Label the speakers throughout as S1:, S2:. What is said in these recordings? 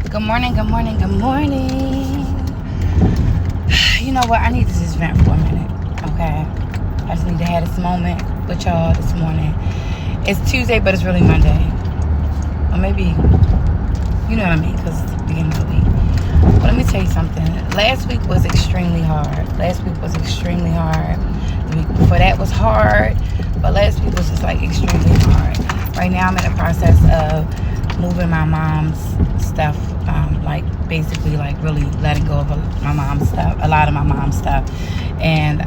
S1: Good morning, good morning, good morning. You know what? I need to just vent for a minute, okay? I just need to have this moment with y'all this morning. It's Tuesday, but it's really Monday. Or maybe, you know what I mean, because it's the beginning of the week. But let me tell you something. Last week was extremely hard. The week before that was hard, but last week was just like extremely hard. Right now I'm in the process of moving my mom's stuff, like basically like really letting go of my mom's stuff, a lot of my mom's stuff, and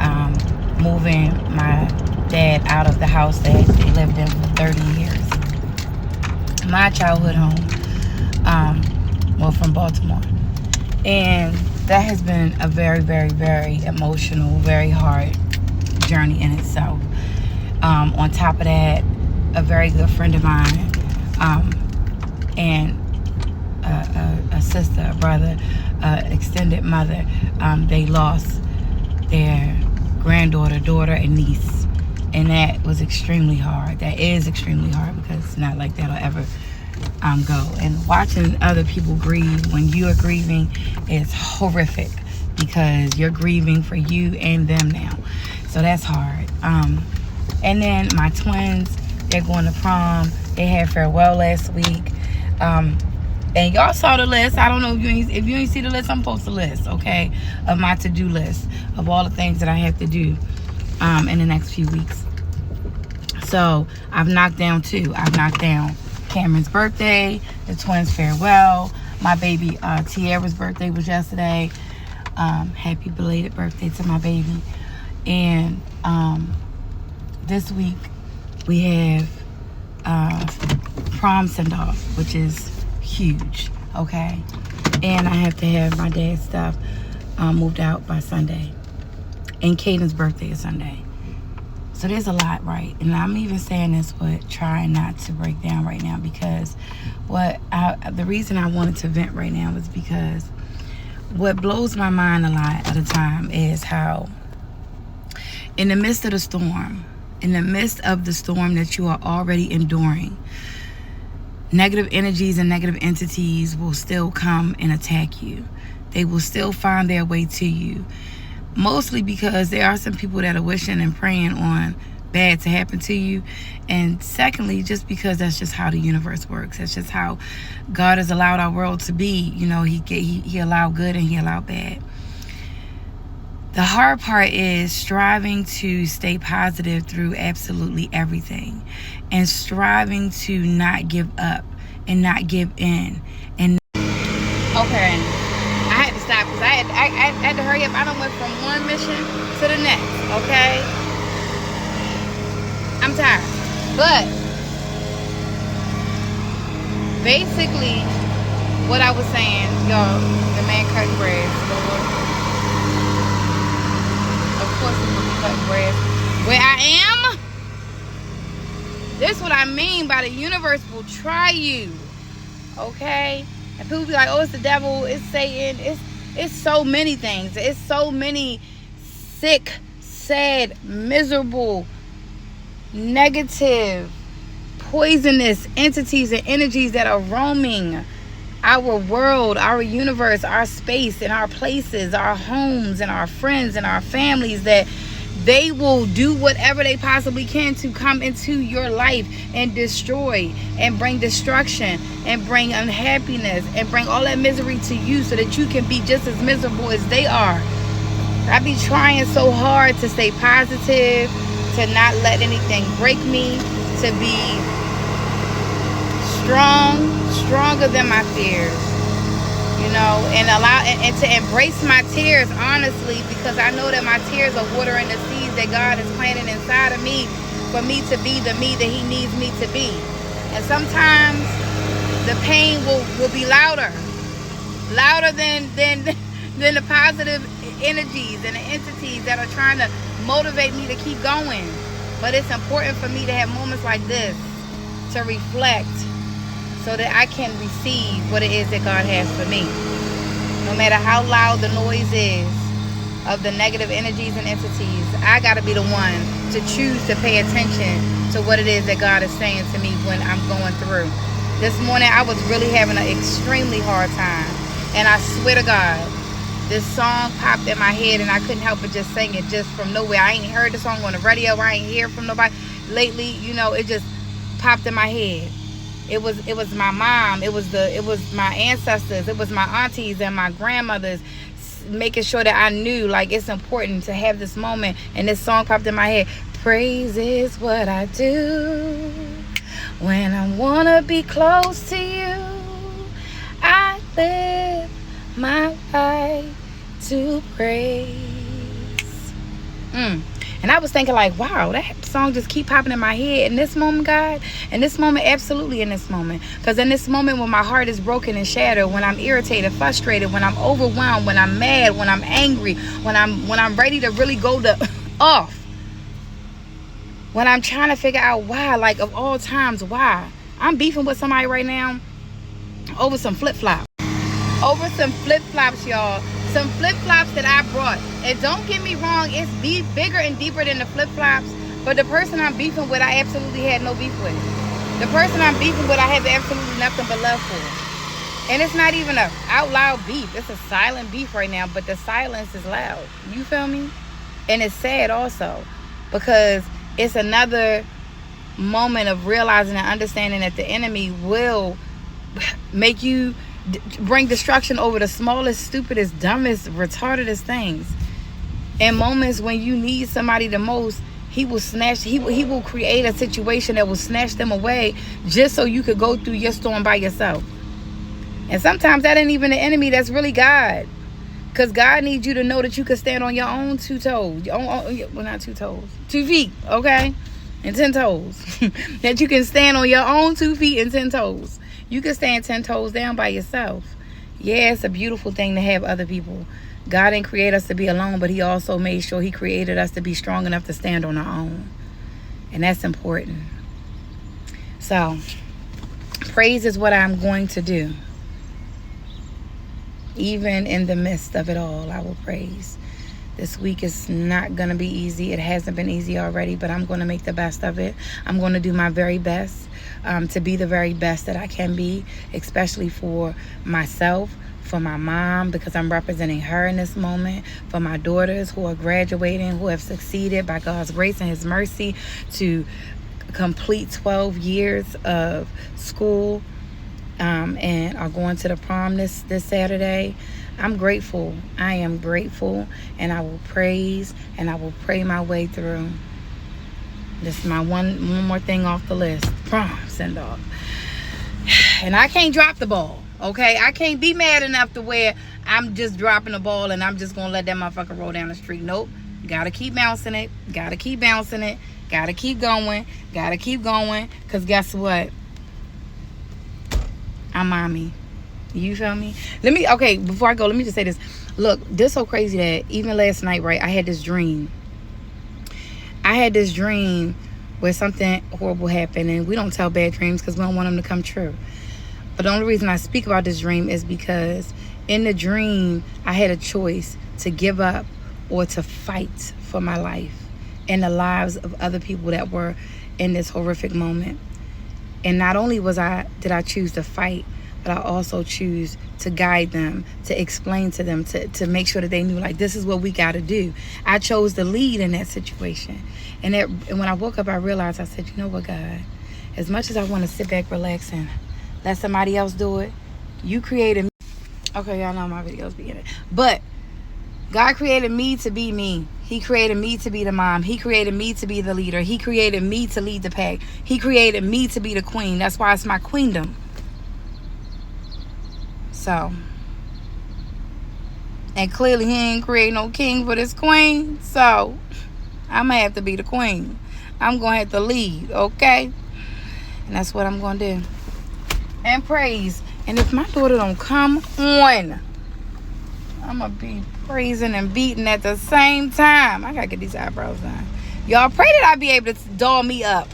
S1: moving my dad out of the house that they lived in for 30 years. My childhood home, from Baltimore. And that has been a very, very, very emotional, very hard journey in itself. On top of that, a very good friend of mine, and a sister, a brother, extended mother, they lost their granddaughter, daughter, and niece. And that was extremely hard. That is extremely hard because it's not like that'll ever go. And watching other people grieve when you are grieving is horrific because you're grieving for you and them now. So that's hard. And then my twins, they're going to prom. They had farewell last week. And y'all saw the list. I don't know if you ain't see the list. I'm post a list, okay, of my to-do list of all the things that I have to do in the next few weeks. So I've knocked down 2. I've knocked down Cameron's birthday, the twins' farewell. My baby Tiara's birthday was yesterday. Happy belated birthday to my baby. And this week we have prom send-off, which is huge, okay? And I have to have my dad's stuff moved out by Sunday. And Caden's birthday is Sunday. So there's a lot, right? And I'm even saying this, but trying not to break down right now because the reason I wanted to vent right now is because what blows my mind a lot of the time is how in the midst of the storm that you are already enduring, negative energies and negative entities will still come and attack you. They will still find their way to you. Mostly because there are some people that are wishing and praying on bad to happen to you. And secondly, just because that's just how the universe works. That's just how God has allowed our world to be. You know, he allowed good and he allowed bad. The hard part is striving to stay positive through absolutely everything. And striving to not give up and not give in. And okay, I had to stop because I had to hurry up. I done went from one mission to the next, okay? I'm tired. But basically, what I was saying, y'all, the man cutting grass. Of course he will be cutting grass. Where I am, this is what I mean by the universe will try you, okay? And people be like, oh, it's the devil, it's Satan, it's so many things. It's so many sick, sad, miserable, negative, poisonous entities and energies that are roaming our world, our universe, our space, and our places, our homes, and our friends, and our families, that they will do whatever they possibly can to come into your life and destroy and bring destruction and bring unhappiness and bring all that misery to you so that you can be just as miserable as they are. I be trying so hard to stay positive, to not let anything break me, to be stronger than my fears, you know, and to embrace my tears honestly, because I know that my tears are watering the seeds that God is planting inside of me for me to be the me that he needs me to be. And sometimes the pain will be louder than the positive energies and the entities that are trying to motivate me to keep going. But it's important for me to have moments like this to reflect so that I can receive what it is that God has for me. No matter how loud the noise is of the negative energies and entities, I got to be the one to choose to pay attention to what it is that God is saying to me when I'm going through. This morning I was really having an extremely hard time. And I swear to God, this song popped in my head and I couldn't help but just sing it just from nowhere. I ain't heard the song on the radio. I ain't hear from nobody lately. You know, it just popped in my head. It was my mom. It was my ancestors. It was my aunties and my grandmothers making sure that I knew, like, it's important to have this moment. And this song popped in my head. Praise is what I do when I wanna be close to you. I live my life to praise. And I was thinking, like, wow, that song just keep popping in my head in this moment, God. In this moment, absolutely in this moment. Because in this moment when my heart is broken and shattered, when I'm irritated, frustrated, when I'm overwhelmed, when I'm mad, when I'm angry, when I'm ready to really go off, when I'm trying to figure out why, like, of all times, why. I'm beefing with somebody right now over some flip-flops. Over some flip-flops, y'all. Some flip-flops that I brought. And don't get me wrong, it's bigger and deeper than the flip-flops. But the person I'm beefing with, I absolutely had no beef with. The person I'm beefing with, I have absolutely nothing but love for. And it's not even a out loud beef. It's a silent beef right now. But the silence is loud. You feel me? And it's sad also. Because it's another moment of realizing and understanding that the enemy will make you bring destruction over the smallest, stupidest, dumbest, retardedest things. In moments when you need somebody the most, he will create a situation that will snatch them away just so you could go through your storm by yourself. And sometimes that ain't even the enemy, that's really God. Because God needs you to know that you can stand on your own 2 toes. Well, not 2 toes. 2 feet, okay? And 10 toes. That you can stand on your own 2 feet and 10 toes. You can stand 10 toes down by yourself. Yeah, it's a beautiful thing to have other people. God didn't create us to be alone, but he also made sure he created us to be strong enough to stand on our own. And that's important. So, praise is what I'm going to do. Even in the midst of it all, I will praise. This week is not going to be easy. It hasn't been easy already, but I'm going to make the best of it. I'm going to do my very best to be the very best that I can be, especially for myself, for my mom, because I'm representing her in this moment, for my daughters who are graduating, who have succeeded by God's grace and his mercy to complete 12 years of school and are going to the prom this Saturday. I'm grateful. I am grateful, and I will praise and I will pray my way through. This is my one more thing off the list. Prom send off. And I can't drop the ball, okay? I can't be mad enough to where I'm just dropping the ball and I'm just going to let that motherfucker roll down the street. Nope. Gotta keep bouncing it. Gotta keep bouncing it. Gotta keep going. Gotta keep going. Because guess what? I'm mommy. You feel me? Okay, before I go, let me just say this. Look, this so crazy that even last night, right, I had this dream. I had this dream where something horrible happened, and we don't tell bad dreams because we don't want them to come true. But the only reason I speak about this dream is because in the dream, I had a choice to give up or to fight for my life and the lives of other people that were in this horrific moment. And not only did I choose to fight, but I also choose to guide them, to explain to them, to make sure that they knew, like, this is what we got to do. I chose to lead in that situation. And when I woke up, I realized, I said, you know what, God? As much as I want to sit back, relax, and let somebody else do it, you created me. Okay, y'all know my videos be in it. But God created me to be me. He created me to be the mom. He created me to be the leader. He created me to lead the pack. He created me to be the queen. That's why it's my queendom. So, and clearly he ain't create no king for this queen. So, I'm going to have to be the queen. I'm going to have to lead, okay? And that's what I'm going to do. And praise. And if my daughter don't come on, I'm going to be praising and beating at the same time. I got to get these eyebrows done. Y'all pray that I be able to doll me up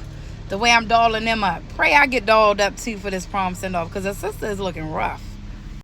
S1: the way I'm dolling them up. Pray I get dolled up too for this prom send-off because her sister is looking rough.